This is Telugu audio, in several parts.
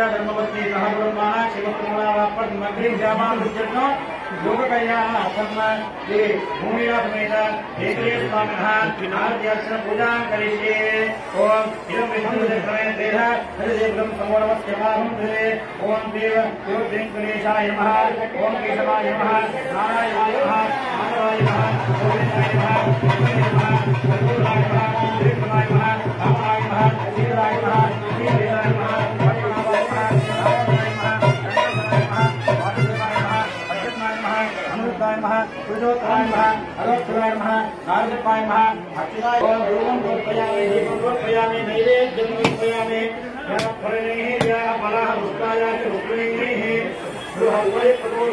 धर्मपत्नी सहब्रह्मण शिवकुमार योग कल्याण भूमिरामेत स्वामी आरती पूजा करिष्ये ओम इदं ओम देव गणेशाय नमः ओम केशवाय नमः नारायणाय नमः माधवाय नमः गोविंदाय नमः गोविंदाय नमः कृष्णाय नमः रामाय नमः सीताय नमः श्रीराय नमः पद्मनाभाय नमः रामाय नमः पुरुषोत्तमाय नमः अरोक्षराय नमः नारदपाय नमः अच्युताय ओम समर्पयामि दीपं समर्पयामि नैवेद्यं समर्पयामि फलेः या फलः रुष्टाय रुक्मिणीः बृहस्पति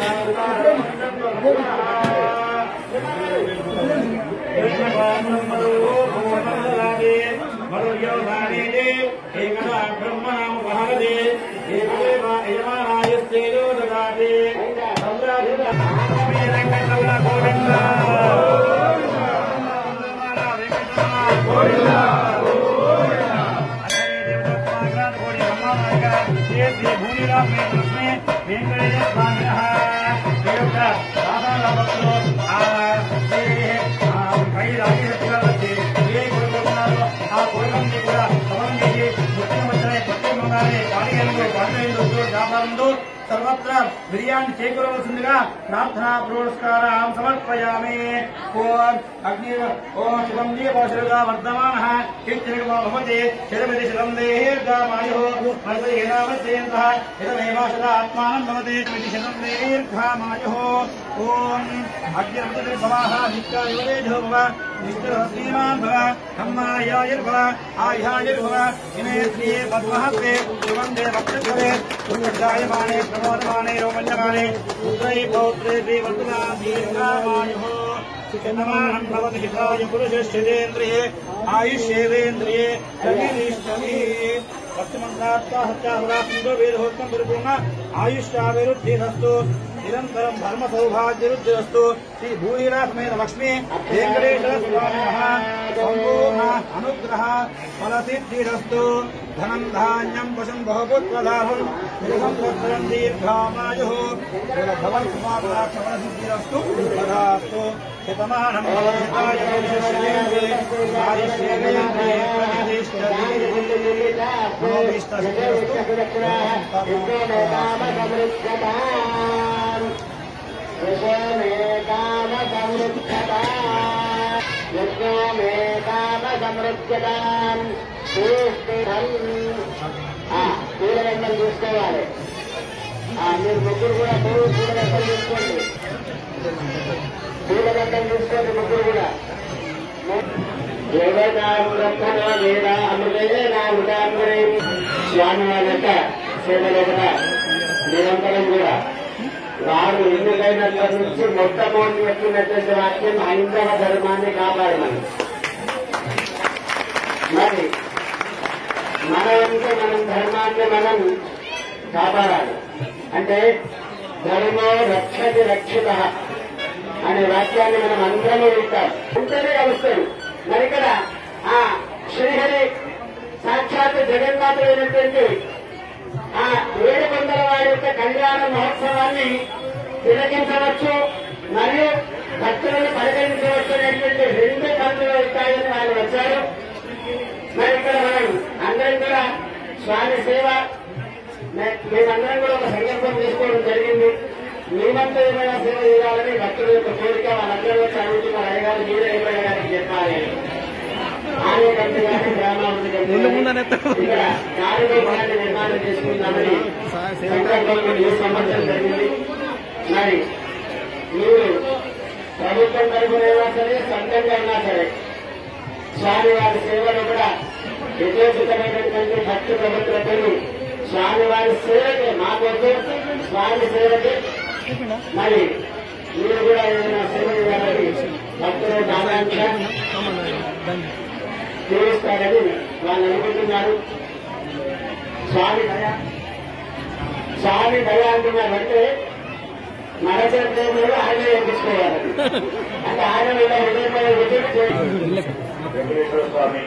सर्वत्र बिर्यानी చేకూరవలసిందిగా ప్రార్థనా పురస్కారం సమర్పయామి ఓం అగ్ని ఓం శివం దీపశిరగా వర్ధమానః కీర్తిర్గో భవతి శిరమిది శిరం దీర్ఘామాయుః మరియేనామసేంతః ఇదమేవాసదా ఆత్మానం భవతి శిరమిది శిరం దీర్ఘామాయుః ఓం అగ్నిర్భవాః నిత్యాయురేజో భవ నిష్ఠశ్రీమాన్ భవ హమ్మాయాయుర్భవ ఆయాయుర్భవ ఇమే శ్రీ పద్మహస్తే శివందే భక్తకరే ఉజ్జాయమానే प्रमोदमाने रोमण्यमाने पुत्रै पौत्रे वर्तमान दीर्घायुः सुखमानं भवति हिताय पुरुषश्चेन्द्रिये आयुष्येवेन्द्रिये रविरिष्टमिः भक्तिमन्त्रार्था सत्याहुरात्मको वेदहोत्रं परिपूर्ण आयुष्याभिवृद्धिरस्तु निरन्तरं धर्म सौभाग्यवृद्धिरस्तु श्री भूरिरात्मेन लक्ष्मी वेङ्कटेश्वर स्वामिनः सम्पूर्ण अनुग्रह फलसिद्धिरस्तु धनं धान्यं पशुं बहुपुत्रलाभं निरसंवत्सरं दीर्घामायुः कुलभवन्कुमाराक्षफलसिद्धिरस्तु तथास्तु शतमानं भवति हिताय आयुष्येवेन्द्रिये పూలదండలు చూసుకోవాలి. మీరు ముగ్గురు కూడా పూలదండలు చూసుకోండి. పూలదండలు చూసుకోండి ముగ్గురు కూడా. స్వామివారి యొక్క సేవలో కూడా నిరంతరం కూడా వారు ఎన్నికైనప్పటి నుంచి మొట్టమొదటి పెట్టినటువంటి వాక్యం హైందవ ధర్మాన్ని కాపాడమని. మరి మన అంటే మనం ధర్మాన్ని మనం కాపాడాలి. అంటే ధర్మో రక్షతి రక్షిత అనే వాక్యాన్ని మనం అందరూ వింటాం. ఉంటేనే కలుస్తాడు. మరి ఇక్కడ ఆ శ్రీహరి సాక్షాత్ జగన్నాథుడైనటువంటి ఆ 700 వారి యొక్క కళ్యాణ మహోత్సవాన్ని తిలకించవచ్చు మరియు భక్తులను పరిగణించవచ్చు అనేటువంటి 2 పనులు ఉంటాయని వాళ్ళు వచ్చారు. మరి ఇక్కడ మనం అందరం కూడా స్వామి సేవ మేమందరం కూడా ఒక సంకల్పం చేసుకోవడం జరిగింది. మేమంతా ఏమైనా సేవ చేయాలని భక్తుల యొక్క కోరిక వాళ్ళందరూ వచ్చి అడుగుతున్నారు. అయ్యగారు మీరే ఏమైనా గారికి చెప్పాలి. ఆలయ కమిటీ గారి గ్రామాభివృద్ధి కమిటీ ఇక్కడ కార్యక్రమాన్ని నిర్మాణం చేసుకుందామని సంకల్పంలో సమర్థం జరిగింది. మరి మీరు ప్రభుత్వం తరఫునైనా సరే సంఘంగా అయినా సరే స్వామివారి సేవలు కూడా యథోచితమైనటువంటి భక్తి ప్రభుత్వతను స్వామివారి సేవకే మాకొద్దు స్వామి సేవకే. మరి మీరు కూడా ఏదైనా సేవ చేయాలని భక్తులు ఆకాంక్ష తీరుస్తారని వాళ్ళు అనుకుంటున్నారు. స్వామి దయ అంటున్నారంటే నరచంద్రుడు ఆయన ఎక్కించుకోవాలని అంటే ఆయన మీద వెంకటేశ్వర స్వామి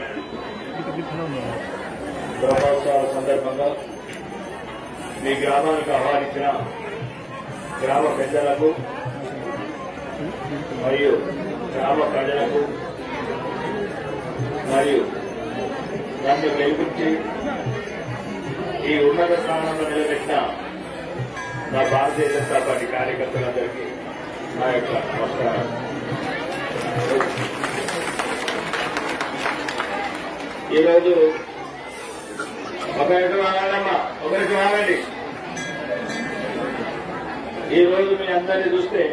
బ్రహ్మోత్సవాల సందర్భంగా మీ గ్రామానికి ఆహ్వానించిన గ్రామ పెద్దలకు మరియు గ్రామ ప్రజలకు మరియు నన్ను గెలిపించి ఈ ఉన్నత స్థానంలో నిలబెట్టిన నా భారతీయ జనతా పార్టీ కార్యకర్తలందరికీ నా యొక్క నమస్కారం. ఈరోజు ఒకరికి వాడండి. ఈరోజు మీ అందరినీ చూస్తే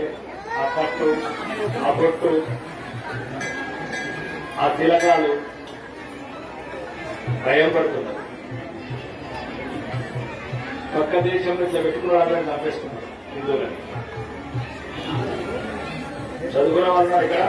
ఆ పట్టు, ఆ బొట్టు, ఆ తిలకాలు భయం పడుతున్నారు. పక్క దేశంలో ఇట్లా పెట్టుకున్నారని చంపేస్తున్నారు హిందువులని. చదువుకున్న వాళ్ళు ఇక్కడ